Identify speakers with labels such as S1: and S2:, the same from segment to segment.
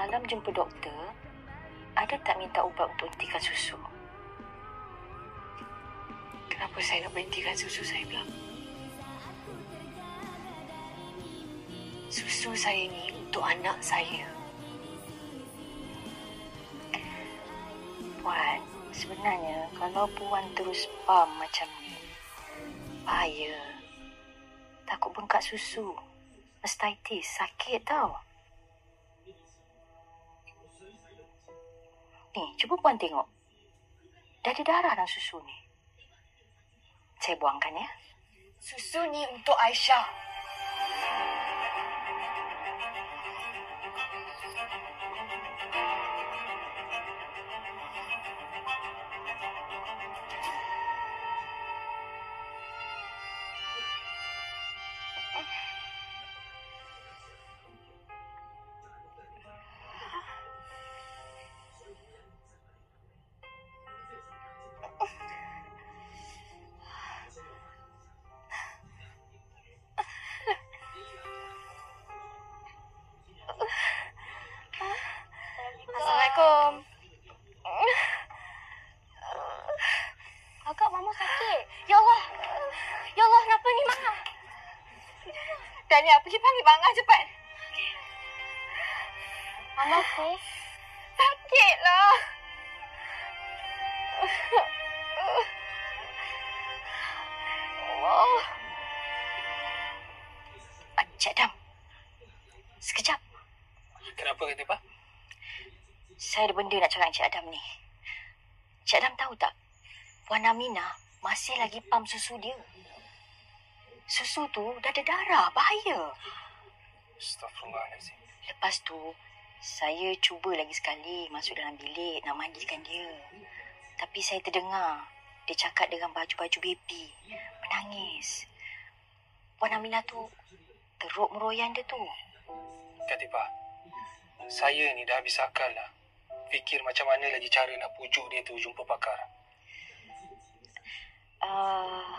S1: semalam jumpa doktor, ada tak minta ubat untuk hentikan susu? Kenapa saya nak berhentikan susu saya pula? Susu saya ni untuk anak saya. Puan, sebenarnya kalau Puan terus pam macam ni, bahaya. Takut bengkak susu. Mastitis, sakit tau. Ni, cuba Puan tengok. Dah ada darah dalam susu ni. Saya buangkan ya. Susu ni untuk Aisyah.
S2: Assalamualaikum. Kakak, Mama sakit. Ya Allah. Ya Allah, kenapa ni, Mak?
S3: Dania, pergi panggil Bang Angah cepat.
S2: Mama, please.
S3: Sakitlah.
S2: Allah.
S1: Cik Adam. Sekejap.
S4: Kenapa kata Pak?
S1: Saya ada benda nak cakap dengan Cik Adam ni. Cik Adam tahu tak? Puan Aminah masih lagi pam susu dia. Susu tu dah ada darah. Bahaya.
S4: Astaghfirullahaladzim.
S1: Lepas tu, saya cuba lagi sekali masuk dalam bilik nak mandikan dia. Tapi saya terdengar dia cakap dengan baju-baju baby. Menangis. Puan Aminah tu teruk meroyan dia tu.
S4: Kata Pak, saya ni dah habis akal lah. Fikir macam mana lagi cara nak pujuk dia tu jumpa pakar.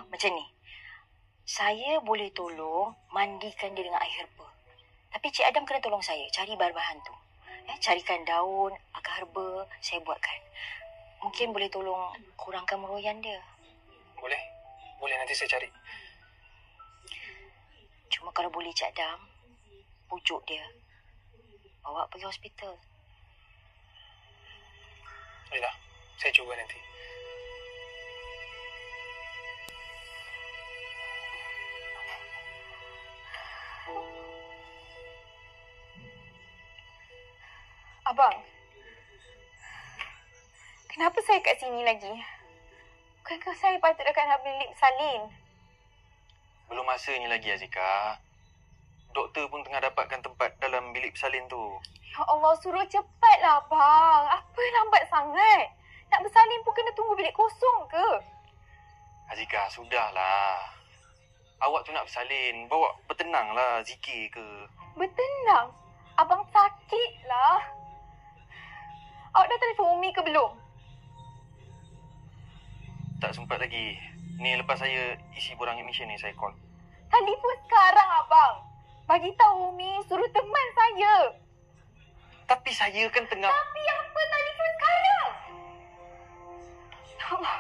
S1: Macam ni. Saya boleh tolong mandikan dia dengan air herba. Tapi Cik Adam kena tolong saya cari bahan-bahan tu. Carikan daun, akar herba, saya buatkan. Mungkin boleh tolong kurangkan meroyan dia.
S4: Boleh? Boleh, nanti saya cari.
S1: Cuma kalau boleh Cik Adam, pujuk dia. Bawa pergi hospital.
S4: Baiklah, saya cuba nanti.
S3: Abang, kenapa saya kat sini lagi? Bukankah saya patut akan nak beli lip salin?
S5: Belum masanya lagi, Azika. Doktor pun tengah dapatkan tempat dalam bilik bersalin tu.
S3: Ya Allah, suruh cepatlah abang. Apa lambat sangat? Nak bersalin pun kena tunggu bilik kosong ke?
S5: Azika, sudahlah. Awak tu nak bersalin, bawa bertenanglah, zikir ke.
S3: Bertenang? Abang sakitlah. Awak dah telefon Umi ke belum?
S5: Tak sempat lagi. Ni lepas saya isi borang admission ni, saya call.
S3: Telefon sekarang abang. Bagi tahu Umi suruh teman saya.
S5: Tapi saya kan tengah...
S3: Tapi apa telefon sekarang? Ya Allah.